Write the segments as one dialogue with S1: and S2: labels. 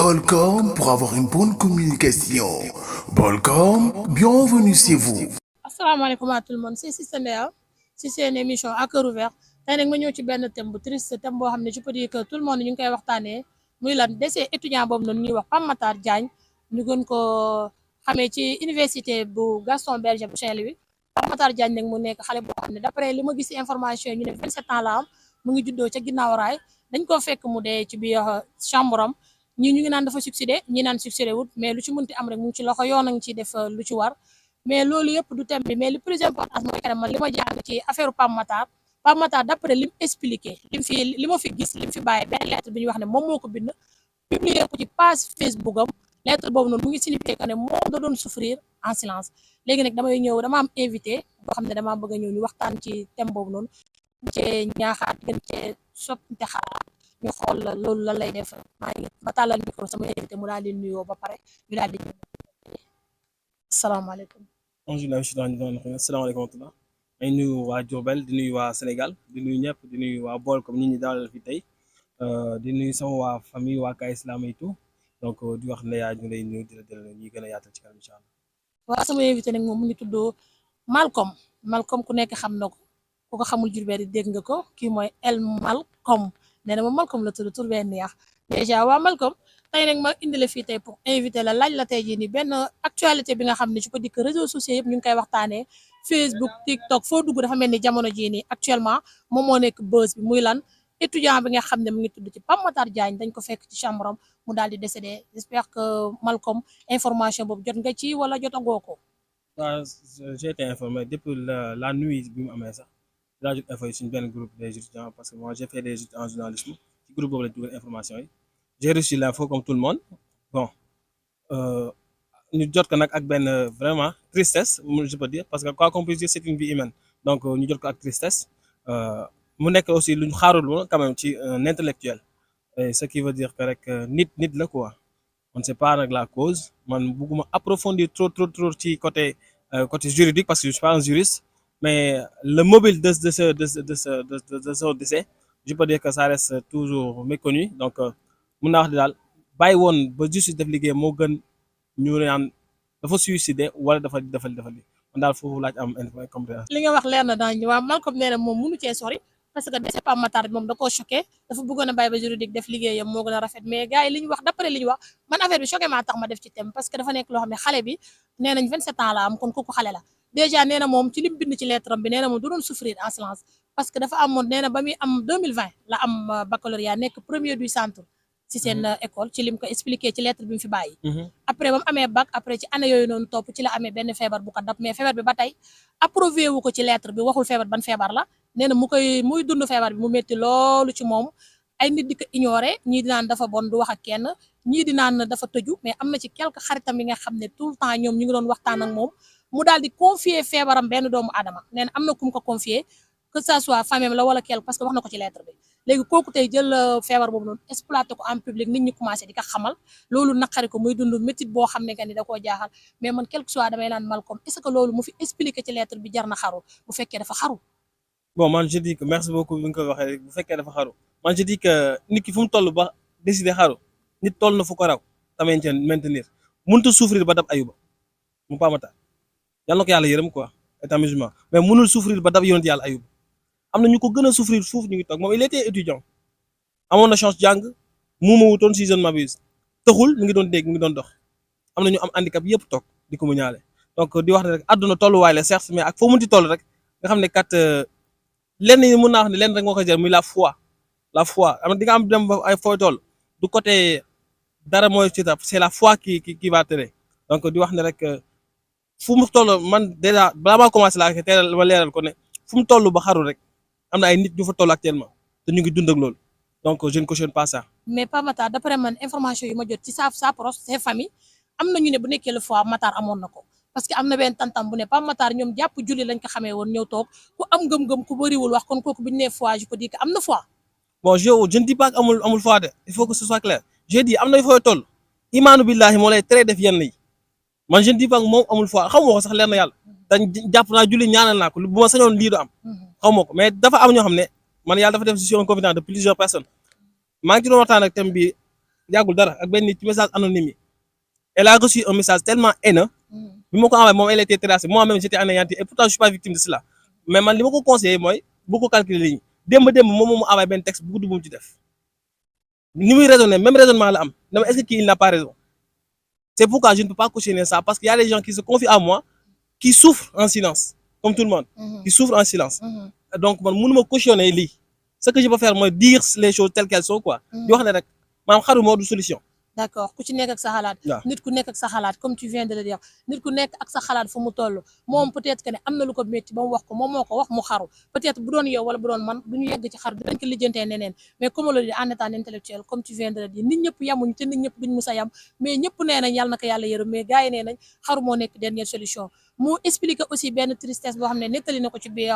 S1: Bolcom pour avoir une bonne communication. Bolcom, bienvenue chez vous.
S2: asalaamaaleykum à tout le monde c'est Sista Ndeya si seen émission à cœur ouvert tey nag ma ñëw ci benn thème bu triste thème boo xam ne je peux dire que tout le monde ñu ngi koy waxtaanee muy lan décès étudiant boobu noonu ñuy wax Pape Matar Diagne ñu gën ko xamee ci université bu Gaston Berger bu Saint-Louis. Pape Matar Diagne nag mu nekk xale boo xam ne d'après li ma gis ci information yi ñu ne 27 ans la am mu ngi juddoo ca ginnaaw raay dañ ko fekk mu dee ci biir chambre am ñii ñu ngi naan dafa succédé ñi naan succédé wut mais lu ci mënti am rek mu ngi ci loxo yoon a ngi ciy def lu ci war. mais loolu yëpp du thème bi mais le plus important mooy que man li ma jàng ci affaire Pape Matar d'après li mu expliqué li ma fi gis li mu fi bàyyi benn lettre bi ñuy wax ne moom moo ko bind publier ko ci page Facebook am lettre boobu noonu mu ngi signifié que ne moom da doon souffrir en silence léegi nag damay ñëw dama am invité boo xam ne dama bëgg a ñëw ñu waxtaan ci thème boobu noonu cee ñaaxaat gën cee soppite xalaat ñu xool loolu lan lay def maa ngi ma tàllal micro sama invité mu daal di nuyoo ba pare ñu daal di ñëw asalaamaaleykum.
S3: asalaamaaleykum wa rahmatulah may nuyu waa Diourbel di nuyu waa Sénégal di nuyu ñëpp di nuyu waa Bolcom ñi dalal fi tey di nuyu sama waa famille waa Ka Islam et tout donc di wax ne yaa ñu lay nuyu di la jël ñuy gën a yaatal ci kanam incha allah.
S2: waaw sama invité nag moom mu ngi tudd Malcom ku nekk xam na ko ku ko xamul Diourbel di dégg nga ko kii mooy El Malcom nee na ma Malcom la tudd tur bee neex déjà waa Malcom tey nag ma indi la fii tey pour invité la laaj la tey jii nii benn actualité bi nga xam ne je peux dire que réseaux sociaux yëpp ñu ngi koy waxtaanee Facebook TikTok foo dugg dafa mel ni jamono jii nii actuellement moom moo nekk buzz bi muy lan étudiant bi nga xam ne mu ngi tudd ci Pape Matar Diagne dañ ko fekk ci chambre am mu daal di décédé j'espère que Malcom information boobu jot nga ci wala jotagoo ko.
S3: waaw j'ai été informé depuis la nuit bi mu amee sax laa jot info yi suñu benn groupe des étudiants parce que moi j'ai fait des études en journalisme ci groupe boobu la dugal information yi. J'ai reçu l'info comme tout le monde bon ñu jot ko nag ak benn vraiment tristesse je peux dire parce que quoi qu'on puisse dire c'est une vie humaine donc ñu jot ko ak tristesse mu nekk aussi lu ñu xaarul woon quand même ci un intellectuel et ce qui veut dire que rek nit la quoi on ne sait pas nag la cause man bëgguma approfondir trop ci côté juridique parce que je suis pas un juriste mais le mobile de ce décès je peux dire que ça reste toujours méconnu donc mun naa wax ne daal bàyyi woon ba justice def liggéey moo gën ñu naan dafa suicidé wala dafa li man daal foofu laaj am compréhension.
S2: li nga wax leer na daañu waaw Malcom nee na moom mënu cee sori parce que décès Pape Matar moom da koo choqué dafa bëggoon a bàyyi ba juridique def liggéeyam moo gën a rafet mais gars yi li ñu wax d'après li ñu wax man affaire bi choqué maa tax ma def ci thème parce que dafa nekk loo xam ne xale bi nee nañ 27 ans la am kon kooku xale la déjà nee na moom ci lim bind ci lettre am bi nee na moom du doon souffrir en silence parce que dafa amoon nee na ba muy am 2020 la am baccalauréat nekk premier du centre ci seen école ci lim ko expliqué ci lettre bi mu fi bàyyi après ba mu amee bac après ci année yooyu noonu topp ci la amee benn feebar bu ko dab mais feebar bi ba tey approuvé wu ko ci lettre bi waxul feebar ban feebar la nee na muy dund feebar bi mu métti loolu ci moom ay nit di ko ignoré ñii di naan dafa bon du wax ak kenn ñii di naan dafa tëju mais am na ci quelques xaritam yi nga xam ne tout le temps ñoom ñu ngi doon waxtaan ak moom mu daal di confier feebaram benn doomu aadama nee na am na ku mu ko confier que ça soit famille la wala quelque parce que wax na ko ci lettre bi léegi kooku tey jël feebar boobu noonu exploité ko en public nit ñi commencé di ko xamal loolu naqari ko muy dund métit boo xam ne que ni da koo jaaxal mais man quelque soit damay naan Malcom est-ce que loolu mu fi expliqué ci lettre bi jar na xaru bu fekkee dafa xaru.
S3: bon man je dis que merci beaucoup bi nga ko waxee bu fekkee dafa xaru man je dis que nit ki fu mu toll ba décider xaru nit toll na fu ko raw tamit maintenir mënut a souffrir ba dab Ayuba mu Pape Matar yàlla na ko yàlla yërëm quoi état musulman mais mënul souffrir ba dab yonent yàlla Ayuba. am na ñu ko gën a souffrir foofu ñu ngi toog moom il était étudiant amoon na chance jàng muuma wutoon si je ne m'abuse taxul mi ngi doon dégg mi ngi doon dox am na ñu am handicap yëpp toog di ko mu ñaale donc di wax ne rek àdduna tolluwaay la certes mais ak foo mënti toll rek nga xam ne kat lenn yi mën naa wax ne lenn rek moo koy jar muy la foi am di nga am dem ba ay fooy toll du côté dara mooy ci tap c'est la foi qui va tenir donc di wax ne rek fu mu toll man déjà balaa maa commencé laa ko teel ma leeral ko ne fu mu toll ba xaru rek. am na ay nit ñu fa toll actuellement te ñu ngi dund ak loolu donc je ne cautionne pas ça.
S2: mais Pape Matar d'après man information yi ma jot ci sa proche ses famille am na ñu ne bu nekkee le fois Matar amoon na ko parce que am na benn tantam bu ne Pape Matar ñoom jàpp julli lañ ko xamee woon ñëw toog ku am gëm-gëm ku bëriwul wax kon kooku bu ñu nee foi je peux dire que am na foi.
S3: bon je ne dis pas que amul foi de il faut que ce soit clair je dis am na fooy toll imaanu billahi moo lay tere def yenn yi man je ne dis pas que moom amul foi xam nga ko sax leer na yàlla dañ jàpp naa julli ñaanal naa ko bu ma sañoon lii du am. xaw ma ko mais dafa am ñoo xam ne man yàlla dafa def si sur un confident de plusieurs personnes maa ngi ci doon waxtaan ak thème bi yàggul dara ak benn nit ci message anonyme yi elle a reçu un message tellement haineux bi ma ko envoyé moom elle était terrassée moi-même j'étais anéanti et pourtant je suis pas victime de cela mais man li ma ko conseillé mooy bu ko calculer li ñu démb moom moo mu envoyé benn texte bu gudd bu mu ci def ni muy raisonner même raisonnement la am dama est-ce que kii il n'a pas raison c'est pourquoi je ne peux pas cautionner ça parce qu'il y a des gens qui se confient à moi qui souffrent en silence comme tout le monde qui souffrent en silence donc man mënuma cautionner lii ce que je peux faire mooy dire les choses telles qu'elles sont quoi di wax ne rek maanaam xaru moo du solution.
S2: d'accord ku ci nekk ak sa xalaat.
S3: waaw
S2: nit ku nekk ak sa xalaat comme tu viens de le dire nit ku nekk ak sa xalaat fu mu toll moom peut-être que ne am na lu ko métti ba mu wax ko moom moo ko wax mu xaru peut-être bu doon yow wala bu doon man du ñu yegg ci xaru dinañ ko lijjantee neneen mais comme on le dit en état intellectuel comme tu viens de le dire nit ñëpp yamuñu te nit ñëpp duñ mus a yam mais ñëpp nee nañ yàlla na ko yàlla yërëm mais gars yi nee nañ xaru moo nekk dernière solution mu expliquer aussi benn tristesse boo xam ne nettali na ko ci biir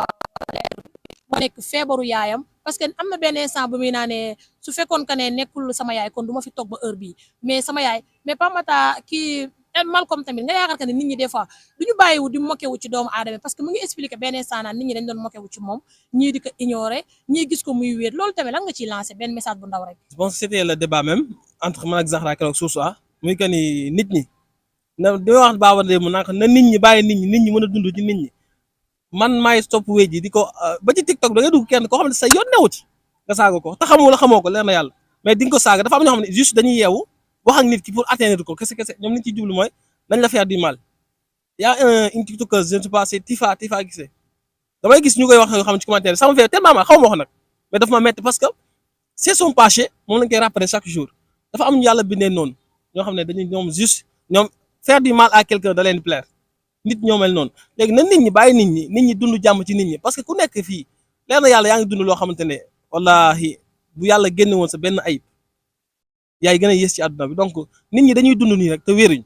S2: moo nekk feebaru yaayam parce que am na benn instant bu muy naa ne su fekkoon que ne nekkul sama yaay kon du ma fi toog ba heure bii mais sama yaay mais Pape Matar kii Malcolm tamit nga yaakaar que ne nit ñi des fois du ñu bàyyiwu di moqué wu ci doomu aadama parce que mu ngi expliqué benn instant naan nit ñi dañ doon moqué wu ci moom ñii di ko ignorer ñii gis ko muy wéet loolu tamit lan nga ciy lancé benn message bu ndaw rek.
S3: je pense que c'était le débat même entre man ak Zahra keroog suuf muy que ni nit ñi na di wax baaba de mu naan na nit ñi bàyyi nit ñi mën a dund ci nit ñi. man maay stop wéy ji di ko ba ci TikTok da nga dugg kenn koo xam ne sa yoon newu ci nga saaga ko te xamoo la xamoo ko leer na yàlla mais di nga ko saaga dafa am ñoo xam ne juste dañuy yeewu wax ak nit ki pour atteindre ko kese ñoom liñ ciy jublu mooy nañ la faire du mal. y a une TikTokeuse je ne sais pas c'est Tifa gisee damay gis ñu koy wax yoo xam ne ci commentaire ça me fait tellement mal xaw ma wax nag mais dafa ma metti parce que c'est son péché moom lañ koy rappeler chaque jour dafa am ñu yàlla bindee noonu ñoo xam ne dañuy ñoom juste ñoom faire du mal à quelqu'un da leen plaire. nit ñoo mel noonu léegi na nit ñi bàyyi nit ñi dund jàmm ci nit ñi parce que ku nekk fii leer na yàlla yaa ngi dund loo xamante ne wallahi bu yàlla génne woon sa benn ayib yaay gën a yées ci àdduna bi donc nit ñi dañuy dund nii rek te wéruñ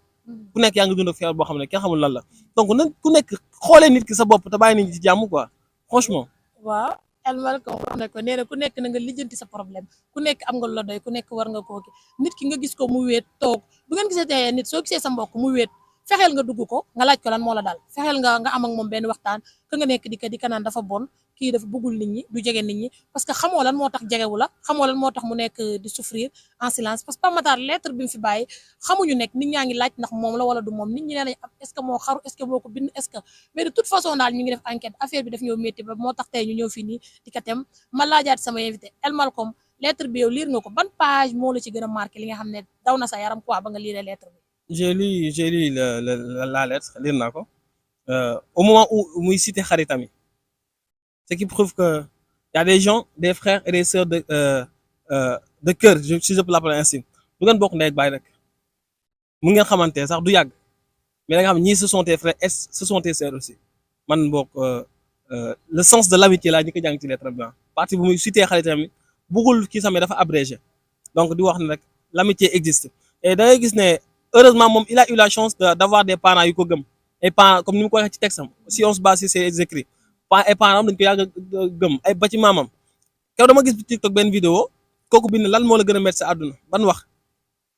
S3: ku nekk yaa ngi dund feebar boo xam ne kenn xamul lan la donc na ku nekk xoolee nit ki sa bopp te bàyyi nit ñi ci jàmm quoi franchement.
S2: waaw El Malcolm wax na ko nee na ku nekk na nga lijjanti sa problème ku nekk am nga lu la doy ku nekk war nga koo ki nit ki nga gis ko mu wéet toog bu ngeen gisee tey nit soo gisee sa mbokk mu wéet fexeel nga dugg ko nga laaj ko lan moo la dal fexeel nga am ak moom benn waxtaan ka nga nekk di ka naan dafa bon kii dafa bëggul nit ñi du jege nit ñi parce que xamoo lan moo tax jegewu la xamoo lan moo tax mu nekk di souffrir en silence parce que Pape Matar lettre bi mu fi bàyyi xamuñu nekk nit ñaa ngi laaj ndax moom la wala du moom nit ñi nee nañ est-ce que moo xaru est-ce que moo ko bind est-ce que mais de toute façon daal ñu ngi def enquête affaire bi daf ñëw métti ba moo tax tey ñu ñëw fii nii di ko tem ma laajaat sama invité El Malcolm lettre bi yow lire nga ko ban page moo la ci gën a marqué li nga xam ne daw na sa yaram quoi ba nga lire lettre bi.
S3: J'ai lu la lettre lire naa ko au moment où muy cité xaritam yi ce qui prouve que y a des gens des frères et des sœurs de cœur si je peux l'appeler ainsi du ngeen bokk ndey ak baay rek mu ngeen xamante sax du yàgg mais da nga xam ñii ce sont tes frères et ce sont tes sœurs aussi man bokk le sens de l'amitié laa ñu ko jàng ci lettre bi partie bu muy cité xaritam yi bëggul kii sax dafa abrégé donc di wax ne rek l'amitié existe et da ngay gis ne heureusement moom il a eu la chance d'avoir des parents yu ko gëm et parents comme ni mu ko waxee ci texte am si on se base sur ses écrits ay parents am dañ ko yàgg a gëm ay ba ci maamam kew dama gis TikTok benn vidéo kooku bind lan moo la gën a métti sa àdduna ban wax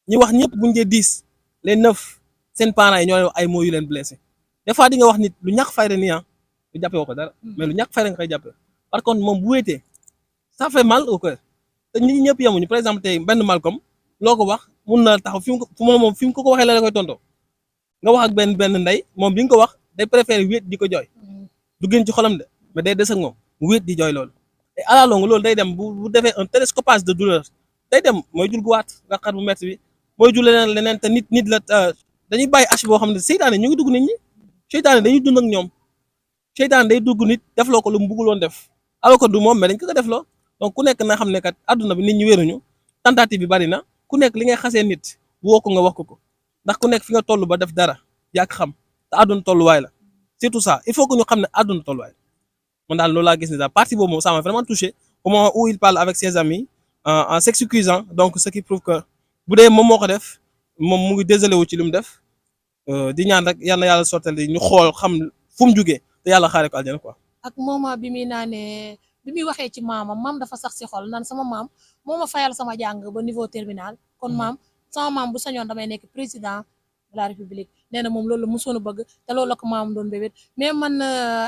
S3: ñi wax ñëpp buñ dee 10 les 9 seen parents yi ñoo ay mots yu leen blessé des fois di nga wax nit lu ñàkk fayda nii lu jàppee woo ko dara mais lu ñàkk fayda nga koy jàppee par contre moom bu wéetee ça fait mal au cœur te nit ñi ñëpp yemuñu par exemple tey benn Malcolm loo ko wax mun na taxaw fi mu ko waxee la koy tontoo nga wax ak benn ndey moom bi nga ko wax day préférer wéet di ko jooy du gën ci xolam de mais day des ak moom wéet di jooy loolu et à la longue loolu day dem bu defee un télescopage de douleur day dem mooy jul guwaat nga xar bu métti bi mooy jul leneen te nit la dañuy bàyyi âge boo xam ne seytaane ñu ngi dugg nit ñi seytaane dañuy dund ak ñoom seytaane day dugg nit defloo ko lu mu bëgguloon def alors que du moom mais dañ ko defloo donc ku nekk na xam ne kat adduna bi nit ñi wéruñu tentative bi bari na ku nekk li ngay xasee nit woo ko nga wax ko ndax ku nekk fi nga toll ba def dara yaa xam te àdduna tolluwaay la surtout ça il faut que ñu xam ne àdduna tolluwaay man daal loolu laa gis ne daal partie boobu moom ça m'a vraiment touché au moment où il parle avec ses amis en s'excusant donc ce qui prouve que bu dee moom moo ko def moom mu ngi désolé wu ci li mu def di ñaan rek yal na yàlla sottal ñu xool xam fu mu jugee te yàlla xaaree ko aljana quoi.
S2: ak moment bi muy naanee bi muy waxee ci maam dafa sax si xol naan sama maam moo ma fayal sama jàng ba niveau terminal kon maam sama maam bu sañoon damay nekk président de la république nee na moom loolu la mosoon a bëgg te loolu la ko maam doon bébét mais man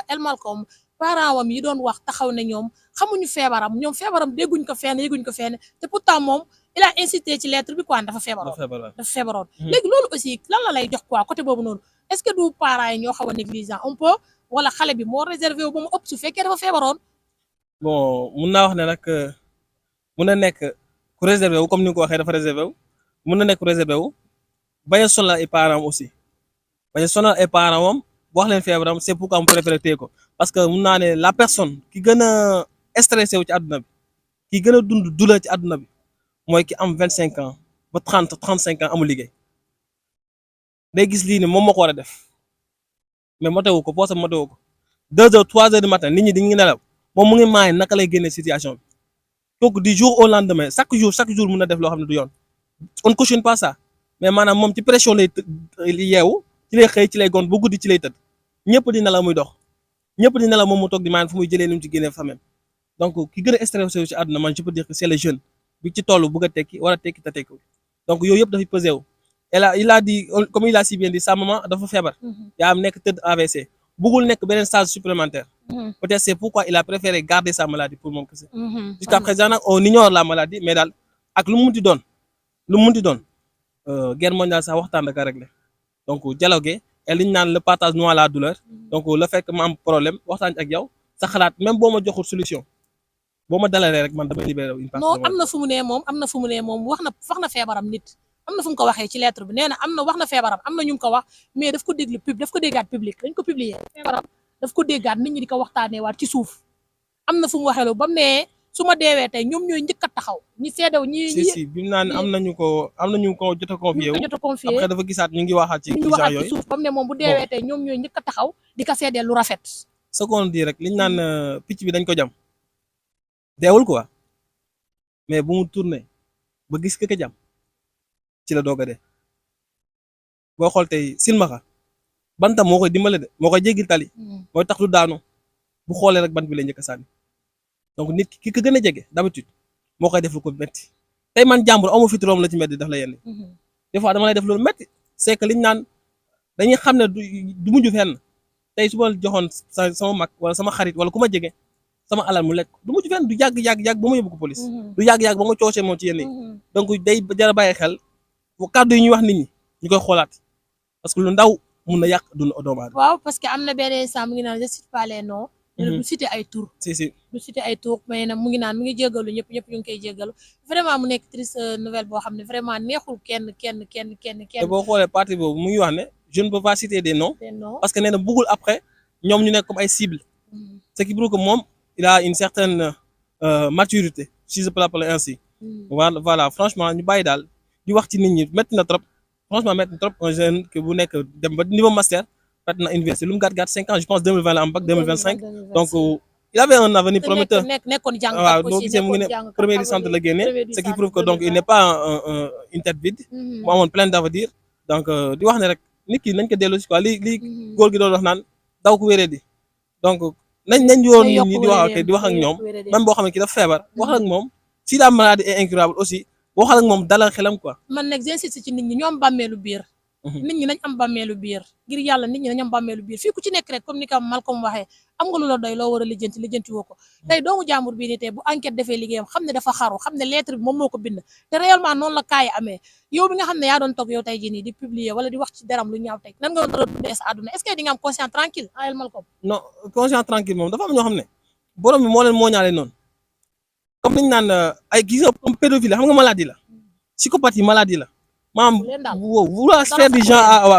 S2: El Malcolm parents wam yi doon wax taxaw ne ñoom xamuñu feebaram ñoom feebaram dégguñ ko fenn yëguñ ko fenn te pourtant moom il a insisté ci lettre bi quoi dafa feebaroon léegi loolu aussi lan la lay jox quoi côté boobu noonu est-ce que du parents yi ñoo xaw a négligent un peu wala xale bi moo réservé wu ba mu ëpp su fekkee dafa feebaroon.
S3: bon mun naa wax ne nag mun na nekk ku réservé wu comme ni nga ko waxee dafa réservé wu mun na nekk ku réservé wu bañ a sonal ay parents aussi bañ a sonal ay parents am wax leen feebaram c'est pourquoi mu préféré téye ko parce que mun naa ne la personne ki gën a stressé wu ci àdduna bi ki gën a dund douleur ci àdduna bi mooy ki am 25 ans ba 35 ans amul liggéey day gis lii ne moom moo ko war a def mais motewu ko poosam motewu ko 2 heures 3 heures du matin nit ñi dañuy nelaw moom mu ngi maay naka lay génne situation bi donc du jour au lendemain chaque jour mun na def loo xam ne du yoon on cautionne pas ça mais maanaam moom ci pression lay yeewu ci lay xëy ci lay gont bu guddi ci lay tëdd ñëpp di nelaw muy dox ñëpp di nelaw moom mu toog di maan fu muy jëlee ni mu ci génnee famem donc ki gën a stressé ci àdduna man je peux dire que c'est les jeunes bi ci toll bëgg a tekki war a tekki te tekki donc yooyu yëpp dafay pesé wu il a dit comme il a si bien dit sa maman dafa feebar yaa am nekk tëdd AVC bëggul nekk beneen stage supplémentaire peut-être c'est pourquoi il a préféré garder sa maladie pour moom kese jusqu'à présent nag on ignore la maladie mais daal ak lu mu munti doon guerre mondiale sax waxtaan da ka réglé donc dialoguer et li ñu naan le partage noie la douleur donc le fait que ma am problème waxtaan ak yow sa xalaat même boo ma joxul solution boo ma dalalee rek man damay libéré une partie.
S2: non am na fu mu ne moom wax na feebaram nit am na fu mu ko waxee ci lettre bi nee na wax na feebaram am na ñu ko wax mais daf ko déggaat public dañ ko publier feebaram daf ko déggaat nit ñi di ko waxtaanee waat ci suuf am na fu mu waxee loolu ba mu ne su ma deewee tey ñoom ñooy njëkk a taxaw ñi seedew ñi
S3: si bi mu naan am nañu ko jot a confié wu après dafa gisaat ñu ngi waxaat ci
S2: suuf ba mu ne moom bu deewee tey ñoom ñooy njëkk a taxaw di ko seedeel lu rafet
S3: seconde di rek liñ naan picc bi dañ ko jam deewul quoi mais bu mu tourné ba gis ka jam ci la doog a dee boo xool tey silmaxa bantam moo koy dimbale de moo koy jéggil tali mooy tax du daanu bu xoolee rek bant bi lay njëkk a sànni donc nit ki ko gën a jege d'habitude moo koy def lu ko metti tey man jàmbur amu fi turam la ci metti daf la yenn des fois dama lay def loolu metti c'est que liñ naan dañuy xam ne du mujj fenn tey su ma joxoon sama mag wala sama xarit wala ku ma jege sama alal mu lekk du mujj fenn du yàgg ba ma yóbbu ko police du yàgg ba ma coocee moom ci yenn yi donc day jar a bàyyi xel kàddu yi ñuy wax nit ñi ñu koy xoolaat parce que lu ndaw mun na yàq dund doomu aadama.
S2: waaw parce que am na benn instant mu ngi naan je cite pas les noms. du citer ay tour. du citer ay tour mais nag mu ngi naan mu ngi jéggalu ñëpp ñu ngi koy jéggalu vraiment mu nekk triste nouvelle boo xam ne vraiment neexul kenn.
S3: te boo xoolee parti boobu mu ngi wax ne je ne peux pas citer des noms. parce que nee na bëggul après ñoom ñu nekk comme ay cibles. ce qui prouve que moom il a une certaine maturité si je peux l'appeler ainsi. voilà franchement ñu bàyyi daal di wax ci nit ñi métti na trop. franchement métti na trop un jeune que bu nekk dem ba niveau master fait na université lu mu gàtt 5 ans je pense 2020 la am bac 2025 donc il avait un avenir prometteur waaw noo gisee mu ngi ne première centre la génne ce qui prouve que donc il n'est pas une tête vide mu amoon plein d'avenir donc di wax ne rek nit ki nañ ko dellu si quoi li góor gi doon wax naan daw ko wéree di donc nañ yoon nit ñi di wax ak ñoom même boo xam ne ki dafa feebar wax ak moom si la maladie est incurable aussi waxal ak moom dalal xelam quoi.
S2: man nag j'insiste ci nit ñi ñoom bàmmeelu biir. nit ñi nañ am bàmmeelu biir ngir yàlla nit ñi nañ am bàmmeelu biir fii ku ci nekk rek comme ni ko Malcolm waxee am nga lu la doy loo war a lijjanti woo ko tey doomu jàmbur bii ni tey bu enquête defee liggéeyam xam ne dafa xaru xam ne lettre bi moom moo ko bind te réellement noonu la kaay amee yow bi nga xam ne yaa doon toog yow tey jii nii di publier wala di wax ci deram lu ñaaw tey nan nga doon dundee sa àdduna est-ce que di nga am conscience tranquille ayel Malcolm.
S3: non conscience tranquille moom dafa am ñoo xam ne borom bi moo leen mooñaale noonu comme niñ naan ay gis nga pédophile xam nga maladie la psychopathie maladie la maanaam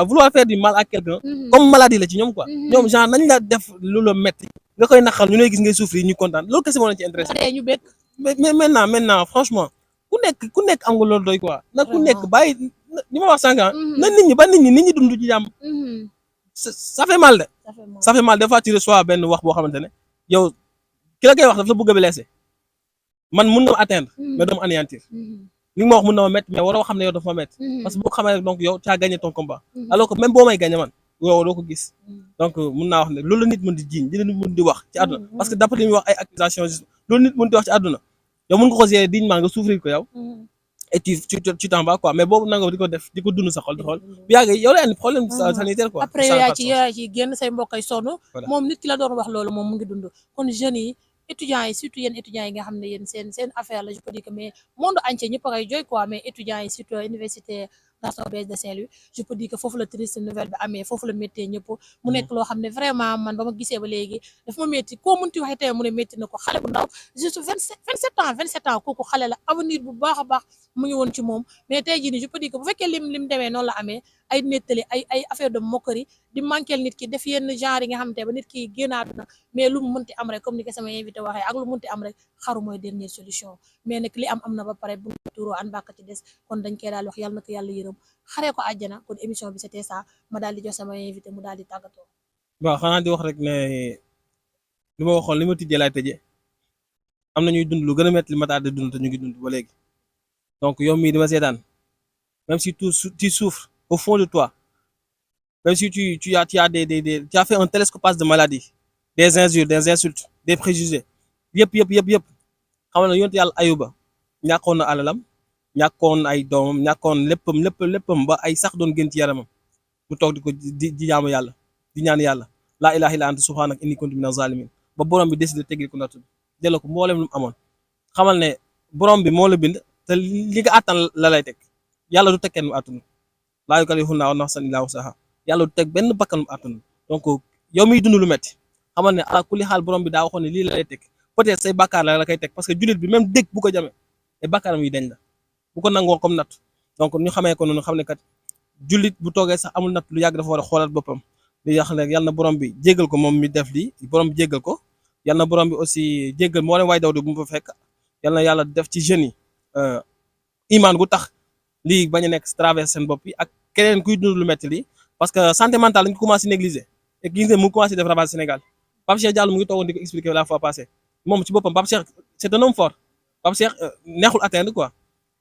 S3: vouloir faire du mal à quelqu'un comme maladie la ci ñoom quoi ñoom genre nañ la def lu la metti nga koy naqal ñu lay gis ngay souffrir ñu kontaan loolu kese moo leen ci intéressé mais maintenant franchement ku nekk am nga loolu doy quoi nag ku nekk bàyyi li ma wax sànq na nit ñi dund ci jàmm ça fait mal de ça fait mal des fois tu reçois benn wax boo xamante ne yow ki la koy wax daf la bëgg a blessé man mun na ma atteindre mais doo ma anéantir li nga ma wax mun na ma métti mais waroo xam ne yow dafa ma métti parce que boo ko xamee rek donc yow tu as gagné ton combat alors que même boo may gagné man yow doo ko gis donc mun naa wax ne loolu la nit mën di jiiñ li la nit mën di wax ci àdduna parce que d'après li muy wax ay accusations loolu nit mën di wax ci àdduna yow mën nga ko gérer dignement nga souffrir ko yow et tu t'en vas quoi mais boobu nanga di ko def di ko dund sa xol di xool bu yàggee yow la andi problème sanitaire quoi
S2: après yow yaa ci génn say mbokk ay sonn moom nit ki la doon wax loolu moom mu ngi dund kon jeunes yi étudiants yi surtout yéen étudiants yi nga xam ne yéen seen affaire la je peux dire que mais monde entier ñëpp a koy jooy quoi mais étudiants yi surtout université Gaston Berger de Saint-Louis je peux dire que foofu la triste nouvelle bi amee foofu la méttee ñëpp mu nekk loo xam ne vraiment man ba ma gisee ba léegi daf ma métti koo munti waxee tey mu ne métti na ko xale bu ndaw juste 27 ans kooku xale la avenir bu baax a baax mu ngi woon ci moom mais tey jii nii je peux dire que bu fekkee lim demee noonu la amee ay nettali ay affaire de moquerie di manquel nit ki def yenn genre yi nga xamante ba nit ki génn àdduna mais lu mu mënti am rek comme ni ko sama invité waxee ak lu mënti am rek xaru mooy dernière solution mais nag li am na ba pare bu tuuroo an bàkk ci des kon dañ koy daal wax yàlla na ko yàlla yërëm xaree ko àjjana kon émission bi c'était ça ma daal di jox sama invité mu daal di tàggatoo.
S3: waaw xanaa di wax rek ne li ma waxoon li ma tijjee laay tëjee am na ñuy dund lu gën a métti li Matar di dund te ñu ngi dund ba léegi donc yow mii dima seetaan même si tu souffres au fond de toi même si tu as fait un télescopage de maladie des injures des insultes des préjugés yëpp xam na yonent yàlla Ayuba ñàkkoon na alalam ñàkkoon ay doomam ñàkkoon léppam ba ay sax doon gën ci yaramam mu toog di jaamu yàlla di ñaan yàlla laa ilaha illa anta subhanaka inni kuntu minaz zalimin ba borom bi décidé tegil ko nattu jëla ko mboolem lu mu amoon xamal ne borom bi moo la bind te li nga àttan la lay teg yàlla du teg kenn mu àttanu laa yukallifu llaahu nafsan illaa wusahaa yàlla du teg benn bakkan mu àttanu donc yow miy dund lu metti xamal ne ala kulli xaal borom bi daa waxoon ne lii la lay teg peut-être say bàkkaar la koy teg parce que jullit bi même dégg bu ko jamee ay bàkkaaram yi dañ la bu ko nangoo comme natt donc ñu xamee ko noonu xam ne kat jullit bu toogee sax amul natt lu yàgg dafa war a xoolaat boppam di wax ne yàlla na borom bi jéggal ko moom mi def lii borom bi jéggal ko yàlla na borom bi aussi jéggal moo leen waay dawdu bu mu fa fekk yàlla na yàlla def ci jeunes yi imaan gu tax lii bañ a nekk traverse seen bopp yi ak keneen kuy dund lu metti lii parce que santé mentale dañ ko commencé négliger et gis nga mu commencé def ravage Sénégal Pape Cheikh Diallo mu ngi toogoon di ko expliquer la fois passée moom ci boppam Pape Cheikh c'est un homme fort Pape Cheikh neexul atteindre quoi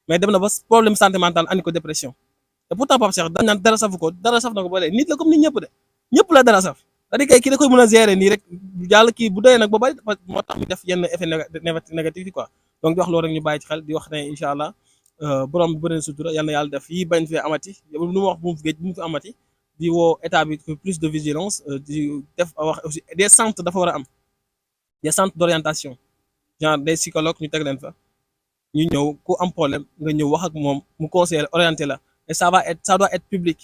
S3: mais dem na ba problème santé mentale andi ko dépression et pourtant Pape Cheikh dañ naan dara safu ko dara saf na ko ba léegi nit la comme nit ñëpp de ñëpp la dara saf c'est-à-dire que kii da koy mën a gérer nii rek yàlla kii bu doyee nag ba bari moo tax mu def yenn effet négatif yi quoi donc di wax loolu rek ñu bàyyi ci xel di wax ne incha allah borom bi bëri na sutura yal na yàlla def yi bañ fee amati lu mu wax bu mu fi géej bu mu fi amati di woo état bi plus de vigilance di def wax aussi des centres dafa war a am des centres d'orientation genre des psychologues ñu teg leen fa ñu ñëw ku am problème nga ñëw wax ak moom mu conseiller orienté la et ça doit être public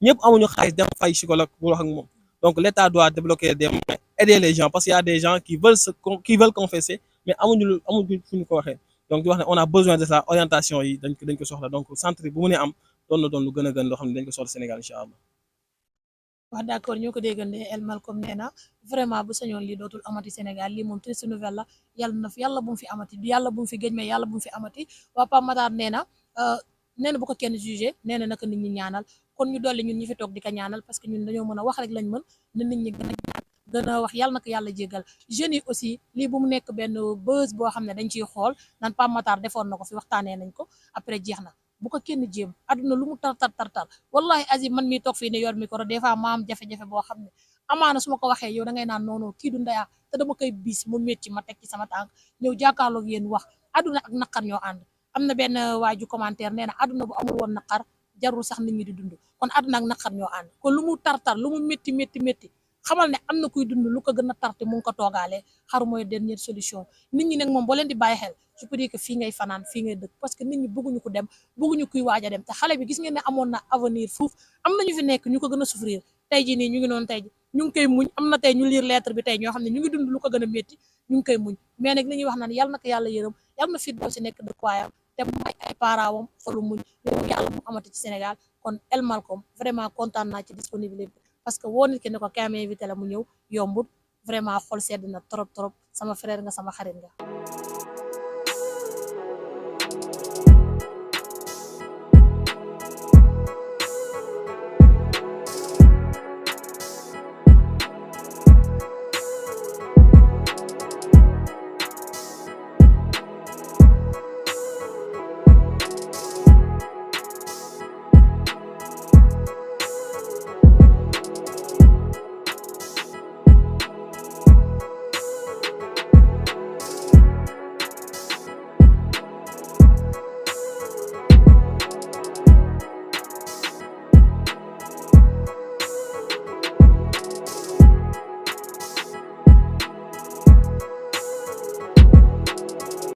S3: ñëpp amuñu xaalis dem fay psychologue mu wax ak moom donc l'État doit débloquer des moyens aider les gens parce qu'il y a des gens qui veulent confesser mais amuñu fu ñu ko waxee donc di wax ne on a besoin de ça orientation yi dañ ko soxla donc centre bu mu ne am doon lu gën a gën loo xam ne dañ ko soxla Sénégal incha allah.
S2: wax d'accord ñoo ko déggandee El Malcom nee na vraiment bu sañoon lii dootul amati Sénégal lii moom triste nouvelle la yàlla bu mu fi amati yàlla bu mu fi géej mais yàlla bu mu fi amati waa Pape Matar nee na bu ko kenn jugé nee na naka nit ñi ñaanal kon ñu dolli ñun ñi fi toog di ko ñaanal parce que ñun dañoo mën a wax rek lañ mën na nit ñi gën a wax yàlla na ko yàlla jéggal jeunes yi aussi lii bu mu nekk benn buzz boo xam ne dañ ciy xool naan Pape Matar defoon na ko fi waxtaanee nañ ko après jeex na bu ko kenn jéem àdduna lu mu tar wallahi azim man mii toog fii ne yor micro des fois ma am jafe-jafe boo xam ne amaana su ma ko waxee yow da ngay naan noonu kii du ndeyaa te dama koy bis mu métti ma teg ci sama tànk ñëw jàkkaarloog yéen wax àdduna ak naqar ñoo ànd am na benn waaju commentaire nee na àdduna bu amul woon naqar jarul sax nit ñi di dund kon àdduna ak naqar ñoo ànd kon lu mu tar lu mu métti xamal ne am na kuy dund lu ko gën a tarte mu ngi ko toogaalee xaru mooy dernière solution nit ñi nag moom boo leen di bàyyi xel je peux dire que fii ngay fanaan fii ngay dëkk parce que nit ñi bëgguñu ko dem bëgguñu kuy waaj a dem te xale bi gis ngeen ne amoon na avenir fuuf am nañu fi nekk ñu ko gën a souffrir tey jii nii ñu ngi noonu tey ji ñu ngi koy muñ am na tey ñu lire lettre bi tey ñoo xam ne ñu ngi dund lu ko gën a métti ñu ngi koy muñ mais nag li ñuy wax naan yàlla na ko yàlla yërëm yàlla na fit doo si nekk dëkkuwaayam te may ay parents wam xolu muñ loolu yàlla mu amati ci Sénégal kon El Malcom vraiment kontaan naa ci disponibilité parce que woo nit ki ne ko kaay ma invité la mu ñëw yombut vraiment xol sedd na trop sama frère nga sama xarit nga